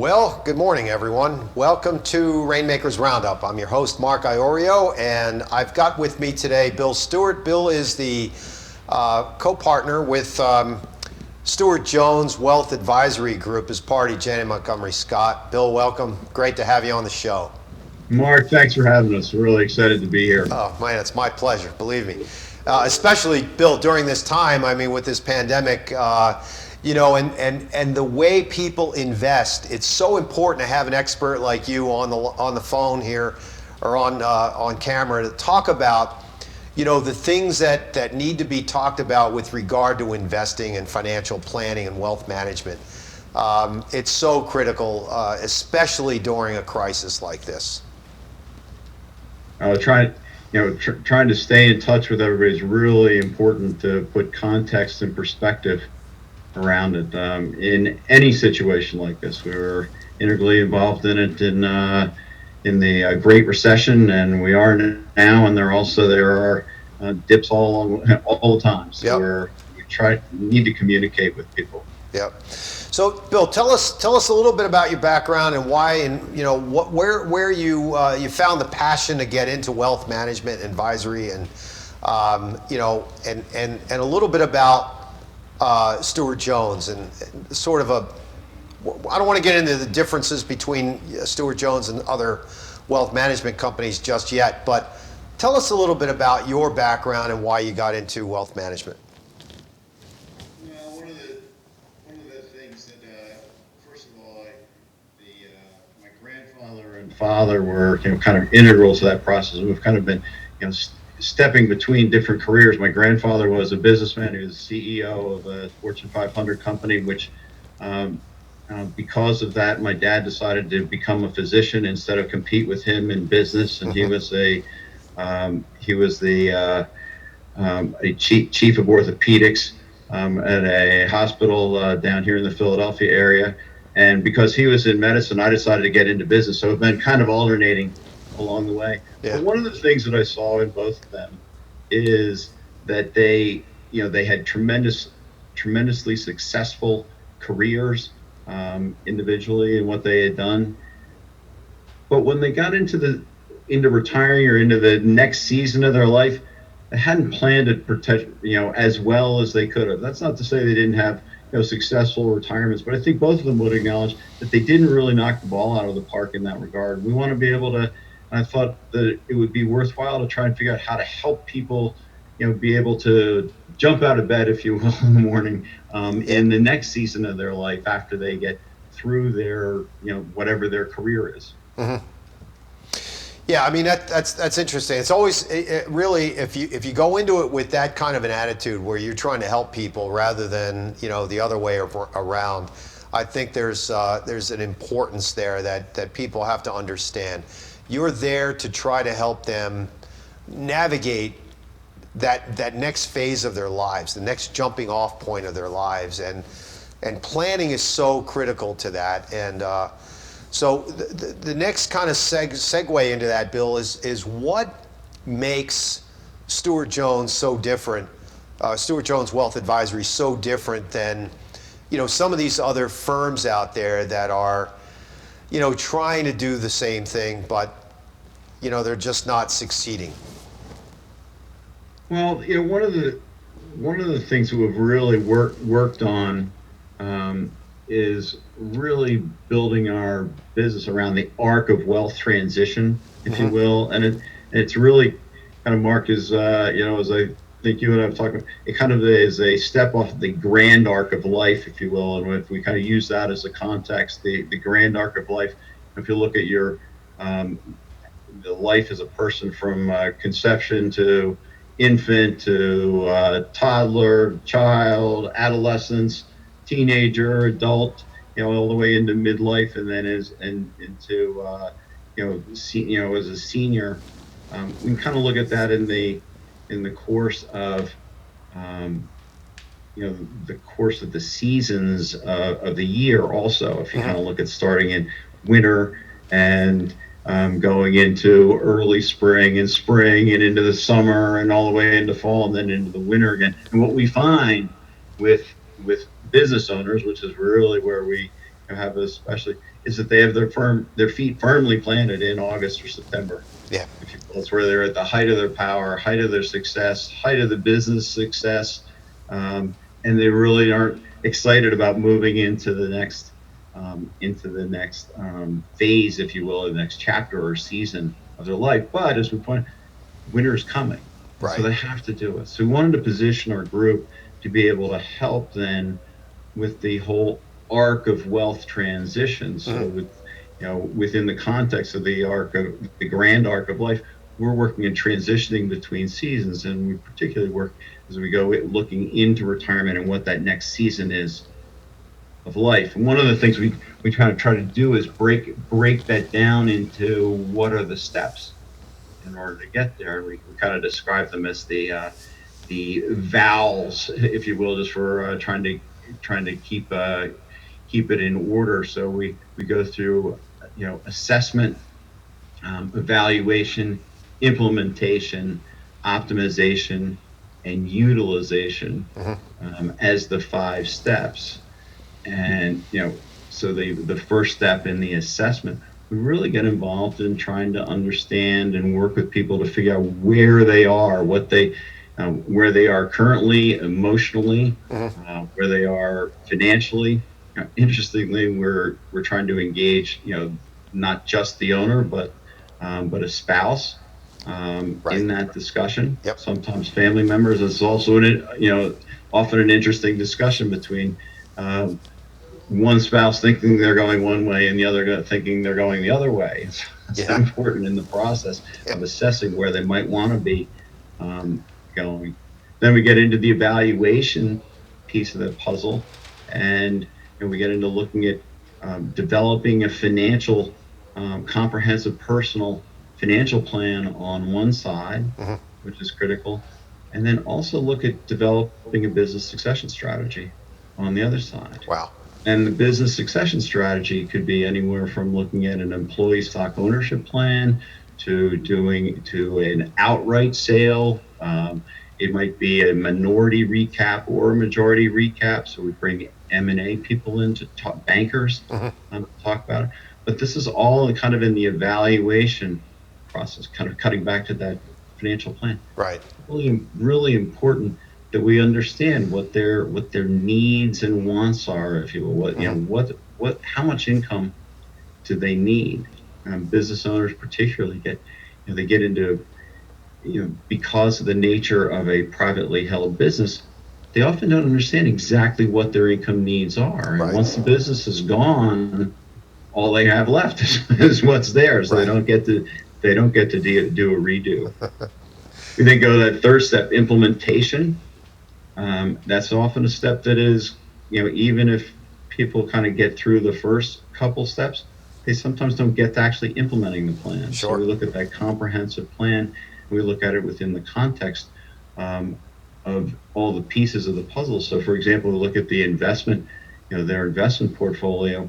Well, good morning, everyone. Welcome to Rainmakers Roundup. I'm your host, Mark Iorio, and I've got with me today Bill Stewart. Bill is the co-partner with Stewart Jones Wealth Advisory Group as part of Janney Montgomery Scott. Bill, welcome. Great to have you on the show. Mark, thanks for having us. We're really excited to be here. Oh, man, it's my pleasure, believe me. Especially, Bill, during this time, I mean, with this pandemic, and the way people invest, it's so important to have an expert like you on the phone here or on camera to talk about, the things that need to be talked about with regard to investing and financial planning and wealth management. It's so critical, especially during a crisis like this. Trying to stay in touch with everybody is really important to put context and perspective around it. In any situation like this, we were integrally involved in it in the Great Recession, and we are now. And there are dips all the time. So Yep. we need to communicate with people. Yep. So, Bill, tell us a little bit about your background and why, and where you found the passion to get into wealth management advisory, and and a little bit about Stewart Jones and sort of I don't want to get into the differences between Stewart Jones and other wealth management companies just yet, but tell us a little bit about your background and why you got into wealth management. Well, one of the things that, first of all, my grandfather and father were kind of integral to that process. We've kind of been stepping between different careers. My grandfather was a businessman. He was CEO of a Fortune 500 company, which because of that, my dad decided to become a physician instead of compete with him in business. And he was a chief of orthopedics at a hospital down here in the Philadelphia area. And because he was in medicine, I decided to get into business. So I've been kind of alternating along the way. Yeah. But one of the things that I saw in both of them is that they had tremendously successful careers individually in what they had done. But when they got into retiring or into the next season of their life, they hadn't planned it as well as they could have. That's not to say they didn't have successful retirements, but I think both of them would acknowledge that they didn't really knock the ball out of the park in that regard. We want to be able to. I thought that it would be worthwhile to try and figure out how to help people, be able to jump out of bed, if you will, in the morning in the next season of their life after they get through their, whatever their career is. Mm-hmm. Yeah, I mean that's interesting. It's always really if you go into it with that kind of an attitude where you're trying to help people rather than the other way around, I think there's an importance there that people have to understand. You're there to try to help them navigate that next phase of their lives, the next jumping off point of their lives, and planning is so critical to that. And so the next kind of segue into that, Bill, is what makes Stewart Jones so different, Stewart Jones Wealth Advisory so different than some of these other firms out there that are trying to do the same thing, but they're just not succeeding. Well, one of the things that we've really worked on is really building our business around the arc of wealth transition, if you will, and it's really kind of, Mark, as as I think you and I have talked about, it kind of is a step off the grand arc of life, if you will, and if we kind of use that as a context, the grand arc of life. If you look at your the life as a person from conception to infant to toddler, child, adolescence, teenager, adult, all the way into midlife, and then into as a senior, we can kind of look at that in the course of the course of the seasons of the year. Also, if you kind of look at starting in winter and going into early spring and into the summer and all the way into fall and then into the winter again. And what we find with business owners, which is really where we have especially, is that they have their feet firmly planted in August or September. Yeah. That's where they're at the height of their power, height of their success, height of the business success, and they really aren't excited about moving into the next phase, if you will, the next chapter or season of their life. But as we point, winter is coming, and so Right. they have to do it. So we wanted to position our group to be able to help then with the whole arc of wealth transition. So with within the context of the grand arc of life, we're working in transitioning between seasons, and we particularly work as we go looking into retirement and what that next season is of life. And one of the things we kind of try to do is break that down into what are the steps in order to get there. And we kind of describe them as the vowels, if you will, just for trying to keep it in order. So we go through assessment, evaluation, implementation, optimization, and utilization as the 5 steps. And so the first step in the assessment, we really get involved in trying to understand and work with people to figure out where they are, where they are currently, emotionally, where they are financially. Interestingly, we're trying to engage, not just the owner, but a spouse Right. in that discussion. Yep. Sometimes family members. It's also often an interesting discussion between one spouse thinking they're going one way and the other thinking they're going the other way. It's important in the process of assessing where they might want to be going. Then we get into the evaluation piece of the puzzle, and we get into looking at developing a comprehensive personal financial plan on one side, which is critical, and then also look at developing a business succession strategy on the other side. Wow. And the business succession strategy could be anywhere from looking at an employee stock ownership plan to an outright sale. It might be a minority recap or a majority recap. So we bring M&A people in to talk, bankers to talk about it. But this is all kind of in the evaluation process, kind of cutting back to that financial plan. Right. Really, really important that we understand what their needs and wants are, if you will. How much income do they need? Business owners particularly get into, because of the nature of a privately held business, they often don't understand exactly what their income needs are. And once the business is gone, all they have left is what's there. So they don't get to do a redo. We then go to that third step, implementation. That's often a step that is, even if people kind of get through the first couple steps, they sometimes don't get to actually implementing the plan. Sure. So we look at that comprehensive plan. We look at it within the context of all the pieces of the puzzle. So, for example, we look at the investment, their investment portfolio.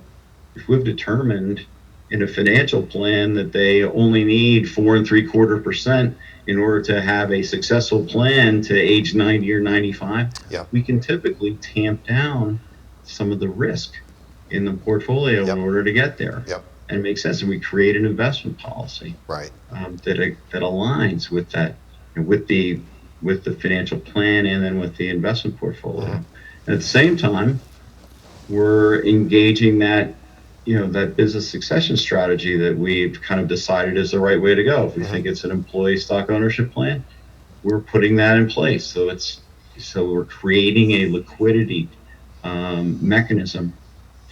If we've determined in a financial plan that they only need 4.75% in order to have a successful plan to age 90 or 95, we can typically tamp down some of the risk in the portfolio in order to get there. And it makes sense. And we create an investment policy that aligns with that, with the financial plan and then with the investment portfolio. And at the same time, we're engaging that business succession strategy that we've kind of decided is the right way to go. If we think it's an employee stock ownership plan, we're putting that in place. So we're creating a liquidity mechanism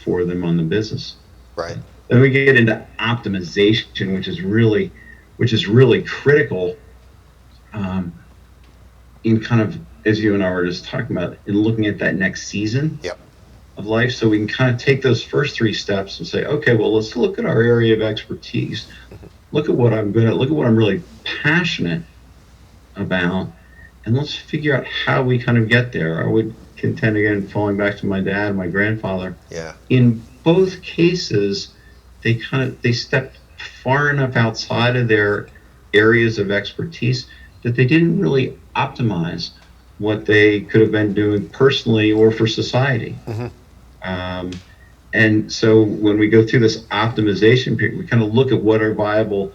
for them on the business. Right. Then we get into optimization, which is really critical in kind of, as you and I were just talking about, in looking at that next season of life. So we can kind of take those first 3 steps and say, okay, well, let's look at our area of expertise. Look at what I'm good at. Look at what I'm really passionate about. And let's figure out how we kind of get there. I would contend, again, falling back to my dad and my grandfather. In both cases, they stepped far enough outside of their areas of expertise that they didn't really optimize what they could have been doing personally or for society. And so when we go through this optimization period, we kind of look at what are viable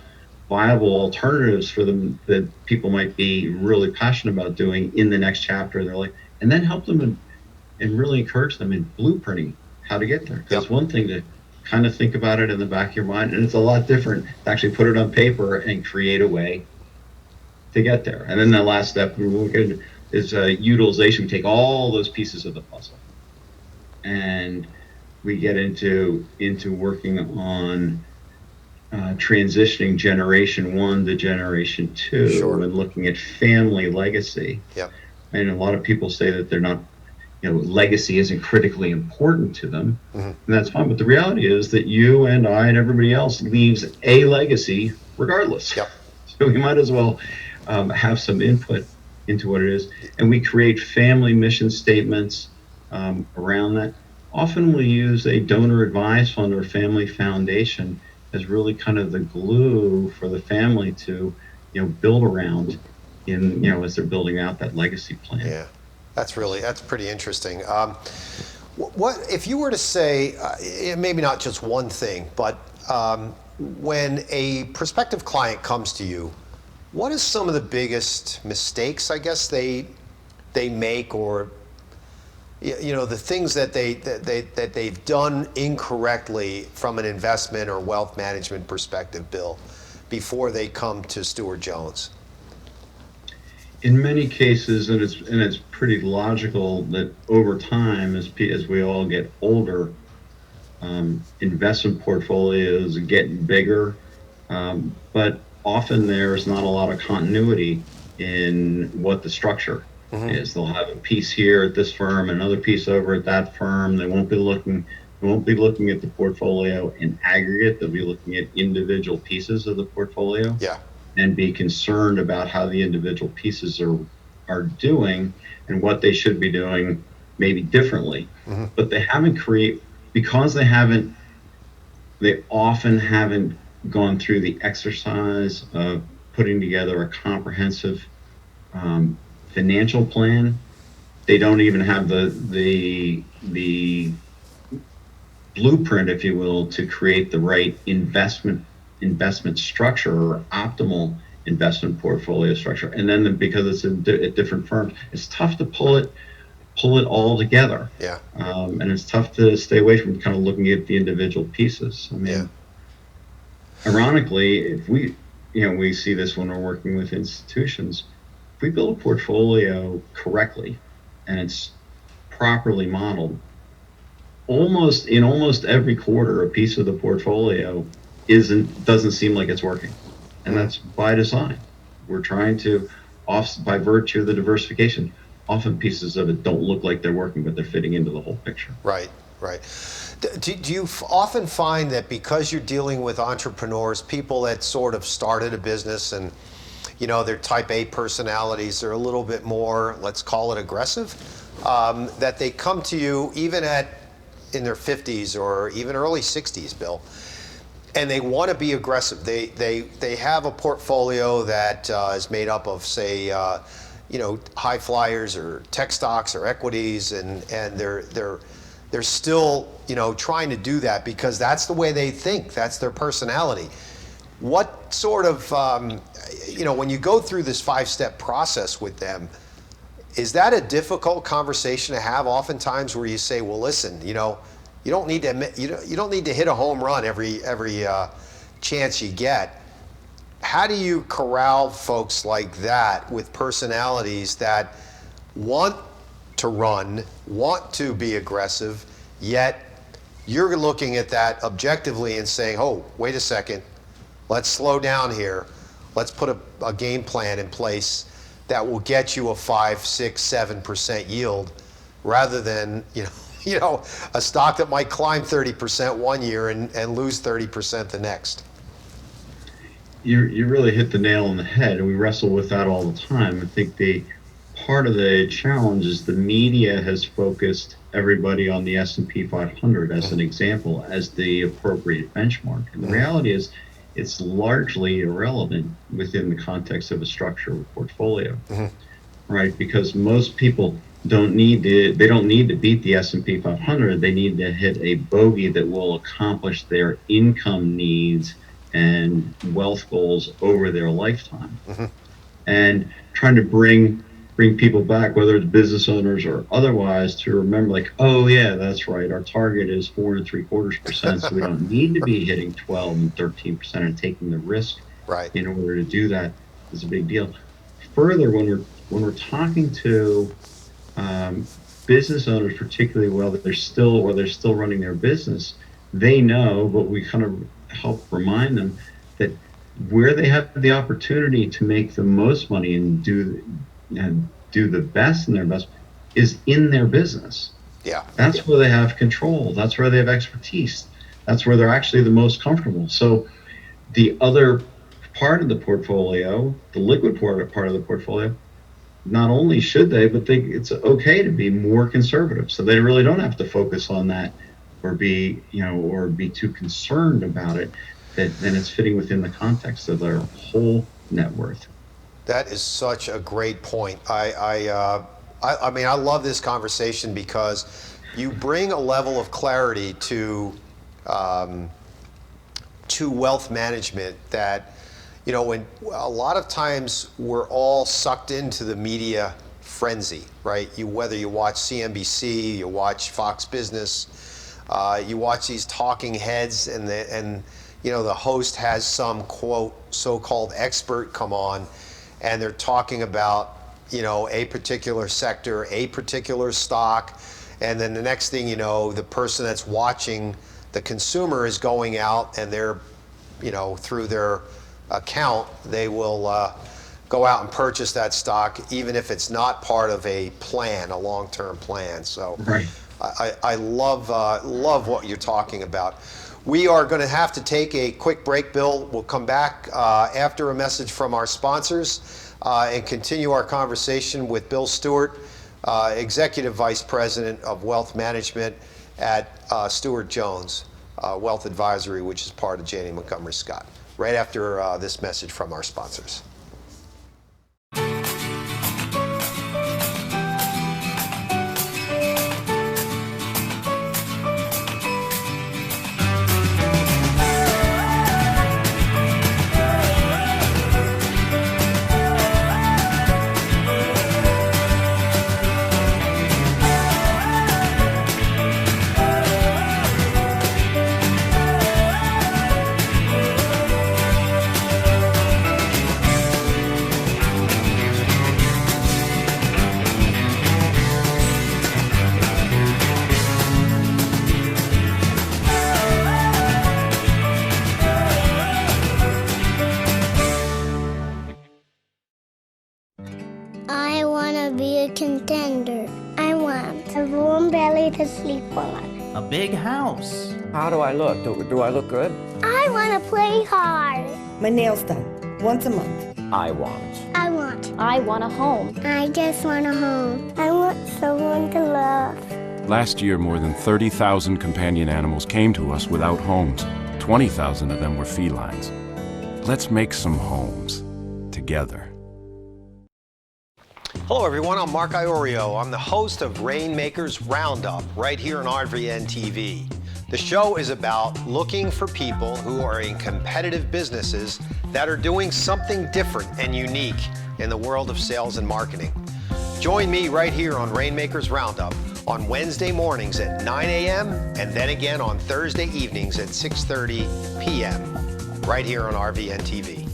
alternatives for them that people might be really passionate about doing in the next chapter of their life, and then help them and really encourage them in blueprinting how to get there. Because Yep. one thing to kind of think about it in the back of your mind, and it's a lot different to actually put it on paper and create a way to get there. And then the last step is utilization. We take all those pieces of the puzzle, and we get into working on transitioning generation 1 to generation 2, Sure. and looking at family legacy. Yep. And a lot of people say that they're not, legacy isn't critically important to them, and that's fine. But the reality is that you and I and everybody else leaves a legacy regardless. Yep. So we might as well have some input into what it is. And we create family mission statements around that. Often we use a donor advised fund or family foundation as really kind of the glue for the family to, build around as they're building out that legacy plan. Yeah, that's pretty interesting. What if you were to say, maybe not just one thing, but when a prospective client comes to you, what is some of the biggest mistakes, I guess, they make, or the things that they've done incorrectly from an investment or wealth management perspective, Bill, before they come to Stewart Jones? In many cases, and it's pretty logical that over time, as we all get older, investment portfolios get bigger, but often there's not a lot of continuity in what the structure is. They'll have a piece here at this firm, another piece over at that firm. They won't be looking at the portfolio in aggregate. They'll be looking at individual pieces of the portfolio. Yeah. And be concerned about how the individual pieces are doing and what they should be doing maybe differently. But they often haven't gone through the exercise of putting together a comprehensive financial plan. They don't even have the blueprint, if you will, to create the right investment structure or optimal investment portfolio structure. And then because it's at different firms, it's tough to pull it all together. Yeah. And it's tough to stay away from kind of looking at the individual pieces. I mean, ironically, if we see this when we're working with institutions, if we build a portfolio correctly and it's properly modeled, almost every quarter, a piece of the portfolio doesn't seem like it's working, and that's by design. We're trying to, by virtue of the diversification, often pieces of it don't look like they're working, but they're fitting into the whole picture. Right. Do you often find that because you're dealing with entrepreneurs, people that sort of started a business and they're type A personalities, they're a little bit more, let's call it aggressive, that they come to you even in their 50s or even early 60s, Bill, and they want to be aggressive. They have a portfolio that is made up of, say, high flyers or tech stocks or equities, and they're still trying to do that because that's the way they think. That's their personality. What sort of when you go through this 5-step process with them, is that a difficult conversation to have oftentimes, where you say, well, listen, you don't need to hit a home run every chance you get. How do you corral folks like that with personalities that want to run, want to be aggressive, yet you're looking at that objectively and saying, oh, wait a second, let's slow down here. Let's put a game plan in place that will get you a 5, 6, 7% yield, rather than a stock that might climb 30% one year and lose 30% the next. You really hit the nail on the head, and we wrestle with that all the time. I think part of the challenge is the media has focused everybody on the S&P 500 as an example, as the appropriate benchmark. And the reality is, it's largely irrelevant within the context of a structured portfolio, right? Because most people they don't need to beat the S&P 500. They need to hit a bogey that will accomplish their income needs and wealth goals over their lifetime. Mm-hmm. And trying to bring people back, whether it's business owners or otherwise, to remember, like, oh yeah, that's right, our target is 4.75%, so we don't need to be hitting 12 and 13% and taking the risk Right. in order to do that is a big deal. Further, when we're talking to business owners, particularly while they're still running their business, they know, but we kind of help remind them that where they have the opportunity to make the most money and do the best in their best is in their business. Yeah. That's where they have control. That's where they have expertise. That's where they're actually the most comfortable. So the other part of the portfolio, the liquid part of the portfolio, not only should they, but it's okay to be more conservative. So they really don't have to focus on that or be too concerned about it, that then it's fitting within the context of their whole net worth. That is such a great point. I mean, I love this conversation because you bring a level of clarity to wealth management that, when a lot of times we're all sucked into the media frenzy, right? Whether you watch CNBC, you watch Fox Business, you watch these talking heads, and the host has some quote so-called expert come on, and they're talking about a particular sector, a particular stock, and then the next thing you know, the person that's watching, the consumer, is going out and they're through their account, they will go out and purchase that stock, even if it's not part of a plan, a long-term plan. So right. I love what you're talking about. We are going to have to take a quick break, Bill. We'll come back after a message from our sponsors and continue our conversation with Bill Stewart, Executive Vice President of Wealth Management at Stewart Jones Wealth Advisory, which is part of Janney Montgomery Scott, right after this message from our sponsors. I want to be a contender. I want a warm belly to sleep on. A big house. How do I look? Do I look good? I want to play hard. My nails done once a month. I want I want a home. I just want a home. I want someone to love. Last year, more than 30,000 companion animals came to us without homes. 20,000 of them were felines. Let's make some homes together. Hello everyone, I'm Mark Iorio. I'm the host of Rainmakers Roundup right here on RVN TV. The show is about looking for people who are in competitive businesses that are doing something different and unique in the world of sales and marketing. Join me right here on Rainmakers Roundup on Wednesday mornings at 9 a.m. and then again on Thursday evenings at 6:30 p.m. right here on RVN TV.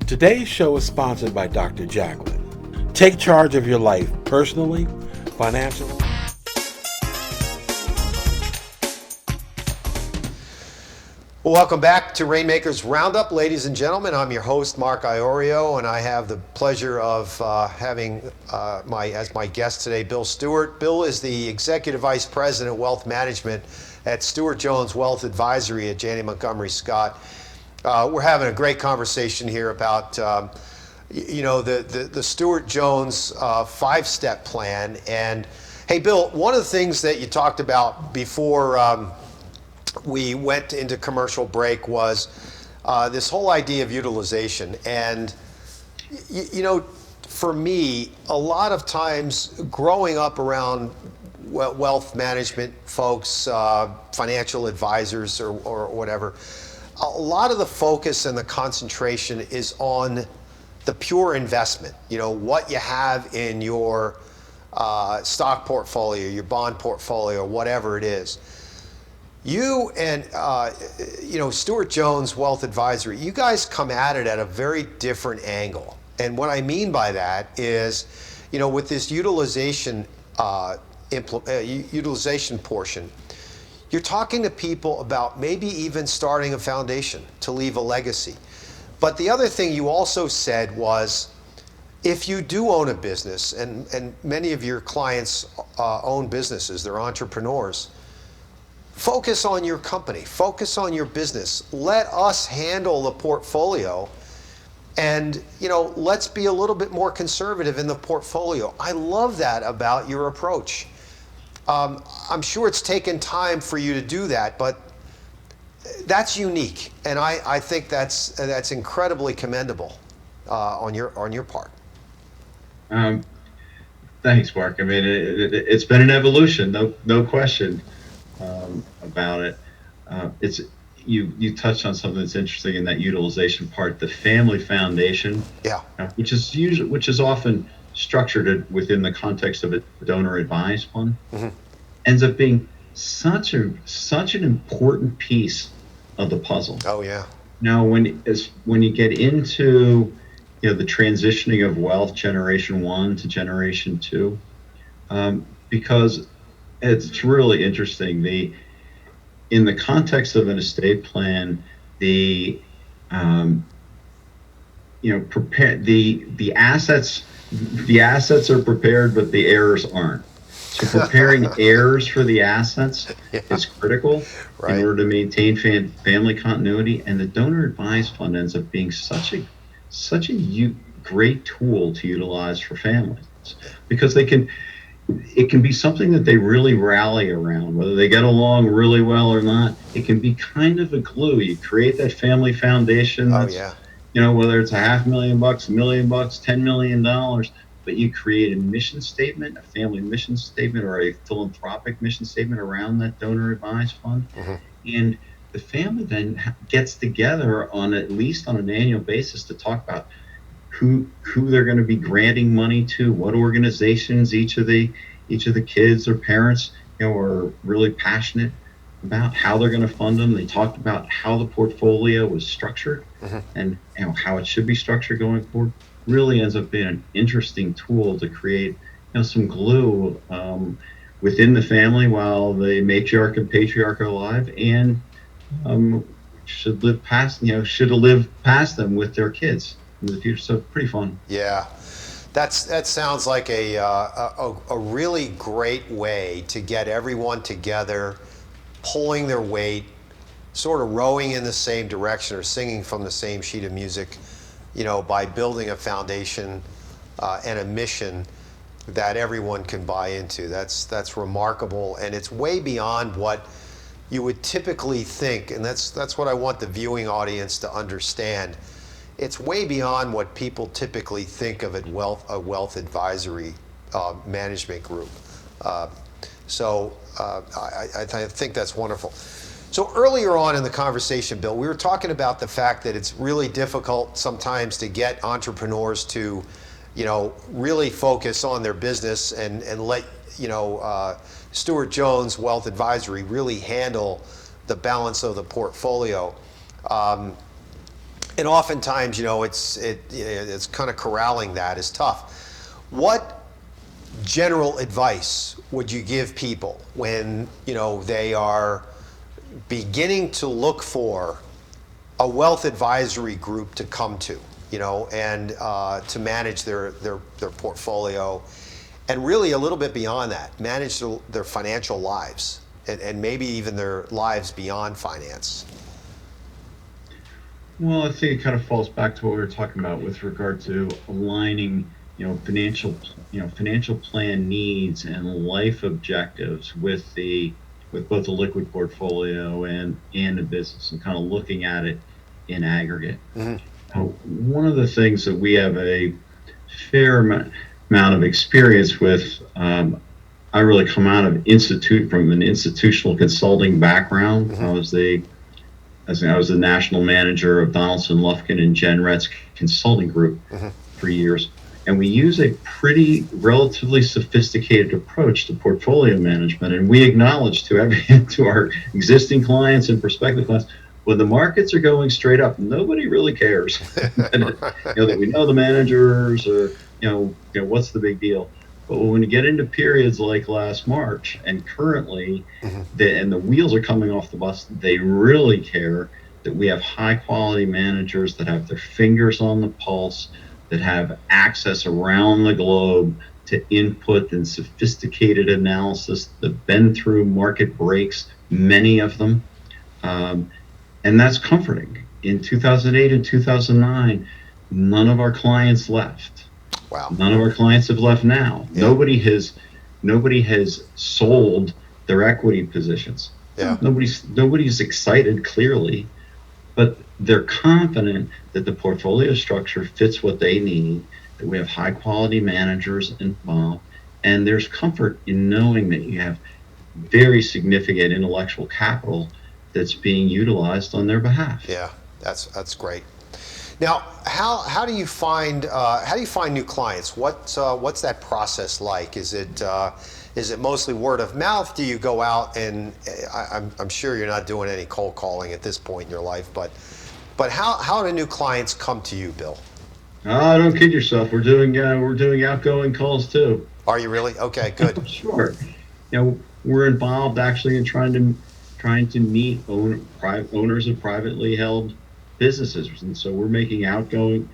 Today's show is sponsored by Dr. Jacqueline. Take charge of your life personally, financially. Well, welcome back to Rainmakers Roundup, ladies and gentlemen. I'm your host, Mark Iorio, and I have the pleasure of having as my guest today, Bill Stewart. Bill is the Executive Vice President, Wealth Management at Stewart Jones Wealth Advisory at Janney Montgomery Scott. We're having a great conversation here about the Stewart Jones 5-step plan. And hey, Bill, one of the things that you talked about before we went into commercial break was this whole idea of utilization. And for me, a lot of times growing up around wealth management folks, financial advisors or whatever, a lot of the focus and the concentration is on the pure investment, what you have in your stock portfolio, your bond portfolio, whatever it is. You and Stewart Jones Wealth Advisory, you guys come at it at a very different angle. And what I mean by that is, with this utilization portion, you're talking to people about maybe even starting a foundation to leave a legacy. But the other thing you also said was, if you do own a business, and many of your clients own businesses, they're entrepreneurs, focus on your company, focus on your business. Let us handle the portfolio, and let's be a little bit more conservative in the portfolio. I love that about your approach. I'm sure it's taken time for you to do that, but that's unique, and I think that's incredibly commendable on your part. Thanks, Mark. I mean, it's been an evolution, no question about it. It's you touched on something that's interesting in that utilization part, the family foundation, which is often structured within the context of a donor advised fund, ends up being such an important piece of the puzzle. Oh yeah. Now, when you get into the transitioning of wealth, generation 1 to generation 2, because it's really interesting. In the context of an estate plan, the assets are prepared, but the heirs aren't. So preparing heirs for the assets is critical in order to maintain family continuity. And the donor advised fund ends up being such a great tool to utilize for families, because it can be something that they really rally around, whether they get along really well or not. It can be kind of a glue. You create that family foundation. Whether it's $500,000, $1 million, $10 million, but you create a mission statement, a family mission statement, or a philanthropic mission statement around that donor advised fund. And the family then gets together at least on an annual basis to talk about who they're going to be granting money to, what organizations each of the kids or parents are really passionate about, how they're going to fund them. They talked about how the portfolio was structured and how it should be structured going forward. Really ends up being an interesting tool to create some glue within the family while the matriarch and patriarch are alive, and should live past them with their kids in the future. So pretty fun. Yeah, that sounds like a really great way to get everyone together, pulling their weight, sort of rowing in the same direction or singing from the same sheet of music, by building a foundation and a mission that everyone can buy into. That's remarkable, and it's way beyond what you would typically think, and that's what I want the viewing audience to understand. It's way beyond what people typically think of a wealth advisory management group. So I think that's wonderful. So earlier on in the conversation, Bill, we were talking about the fact that it's really difficult sometimes to get entrepreneurs to, really focus on their business and let, Stewart Jones Wealth Advisory really handle the balance of the portfolio. And oftentimes, it's kind of corralling that is tough. What general advice would you give people when, they are beginning to look for a wealth advisory group to come to, and to manage their portfolio, and really a little bit beyond that, manage their financial lives, and maybe even their lives beyond finance? Well, I think it kind of falls back to what we were talking about with regard to aligning, financial plan needs and life objectives with both the liquid portfolio and the business, and kind of looking at it in aggregate. One of the things that we have a fair amount of experience with. I really come out of from an institutional consulting background. I was the national manager of Donaldson, Lufkin, and Jenret's consulting group for years. And we use a pretty relatively sophisticated approach to portfolio management. And we acknowledge to our existing clients and prospective clients, when the markets are going straight up, nobody really cares. And, that we know the managers, or what's the big deal. But when you get into periods like last March and currently, and the wheels are coming off the bus, they really care that we have high quality managers that have their fingers on the pulse, that have access around the globe to input and sophisticated analysis, that have been through market breaks, many of them. And that's comforting. In 2008 and 2009, none of our clients left. Wow. None of our clients have left now. Yeah. Nobody has sold their equity positions. Yeah. Nobody's excited, clearly, but they're confident that the portfolio structure fits what they need, that we have high quality managers involved, and there's comfort in knowing that you have very significant intellectual capital that's being utilized on their behalf. Yeah, that's great. Now, how do you find new clients? What's that process like? Is it mostly word of mouth? Do you go out and I'm sure you're not doing any cold calling at this point in your life, but how do new clients come to you, Bill? Oh, don't kid yourself. We're doing outgoing calls too. Are you really? Okay, good. Sure. We're involved actually in trying to meet owners of privately held businesses, and so we're making outgoing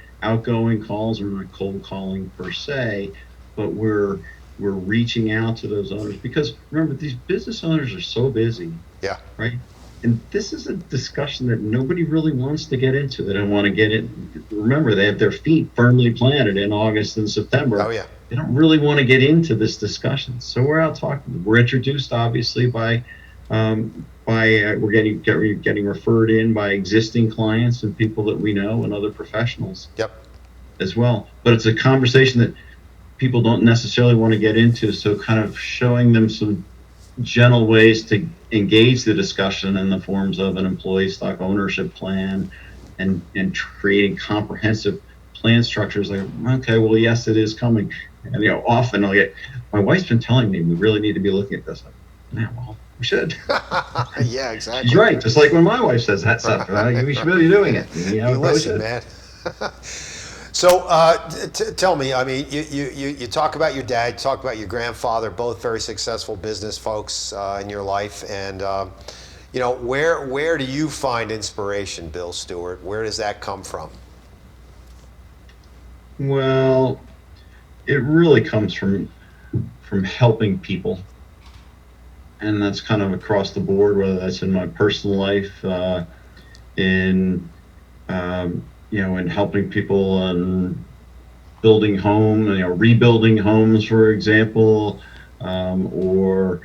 calls. We're not cold calling per se, but we're reaching out to those owners, because remember, these business owners are so busy. Yeah. Right. And this is a discussion that nobody really wants to get into. They don't want to get in. Remember, they have their feet firmly planted in August and September. Oh yeah. They don't really want to get into this discussion. So we're out talking. We're introduced, obviously, by we're getting referred in by existing clients and people that we know and other professionals. Yep. As well. But it's a conversation that people don't necessarily want to get into. So kind of showing them some gentle ways to engage the discussion in the forms of an employee stock ownership plan, and creating comprehensive plan structures. Like, okay, well, yes, it is coming. And often my wife's been telling me we really need to be looking at this. Like, man, well, we should. Yeah, exactly. She's right. Just like when my wife says that stuff, right? We should be doing it. You listen, man. So tell me, I mean, you talk about your dad, you talk about your grandfather, both very successful business folks in your life, and where do you find inspiration, Bill Stewart? Where does that come from? Well, it really comes from helping people. And that's kind of across the board, whether that's in my personal life, in helping people and building rebuilding homes, for example, but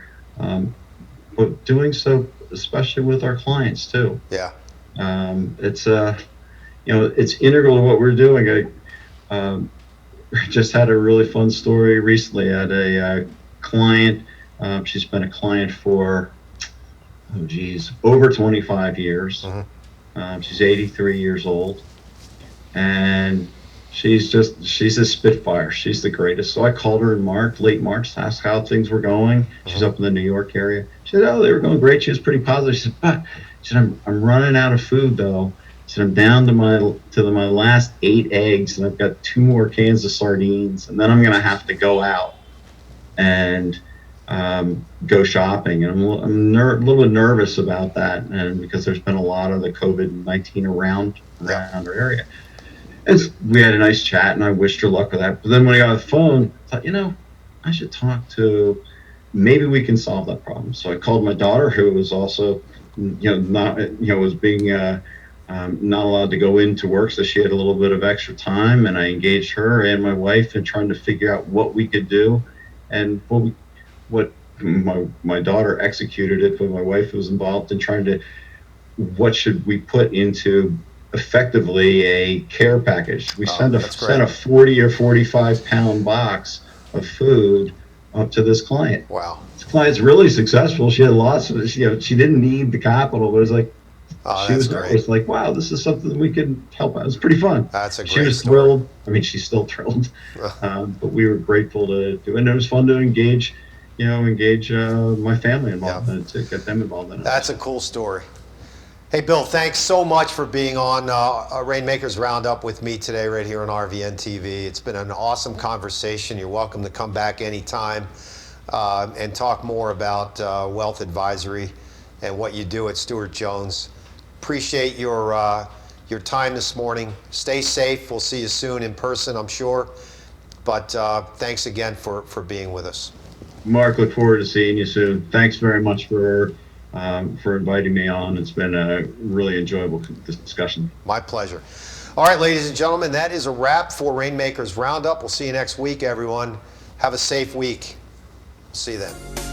doing so especially with our clients too. Yeah. It's integral to what we're doing. I just had a really fun story recently. I had a client. She's been a client for, over 25 years. Mm-hmm. She's 83 years old, and she's a spitfire. She's the greatest. So I called her in late March, to ask how things were going. Mm-hmm. She's up in the New York area. She said, "Oh, they were going great." She was pretty positive. She said, I'm running out of food though. She said, I'm down to my last 8 eggs, and I've got 2 more cans of sardines, and then I'm gonna have to go out and go shopping. And I'm a little bit nervous about that, and because there's been a lot of the COVID-19 around our area. And we had a nice chat, and I wished her luck with that. But then when I got on the phone, I thought, I should talk to, maybe we can solve that problem. So I called my daughter, who was also, was being not allowed to go into work, so she had a little bit of extra time, and I engaged her and my wife in trying to figure out what we could do. And what my daughter executed it, but my wife was involved in trying to, what should we put into effectively a care package. We sent that's great. a 40 or 45 pound box of food up to this client. Wow. This client's really successful. She had lots of, she didn't need the capital, but it was like, she that's was great. nervous, like, wow, this is something that we can help out. It was pretty fun. That's a She great was story. thrilled. I mean, she's still thrilled, but we were grateful to do it. And it was fun to engage my family involved in it too, get them involved in it. That's a cool story. Hey, Bill, thanks so much for being on Rainmakers Roundup with me today right here on RVN TV. It's been an awesome conversation. You're welcome to come back anytime and talk more about wealth advisory and what you do at Stewart Jones. Appreciate your time this morning. Stay safe. We'll see you soon in person, I'm sure. But thanks again for being with us. Mark, look forward to seeing you soon. Thanks very much for inviting me on. It's been a really enjoyable discussion. My pleasure. All right, ladies and gentlemen, that is a wrap for Rainmakers Roundup. We'll see you next week, everyone. Have a safe week. See you then.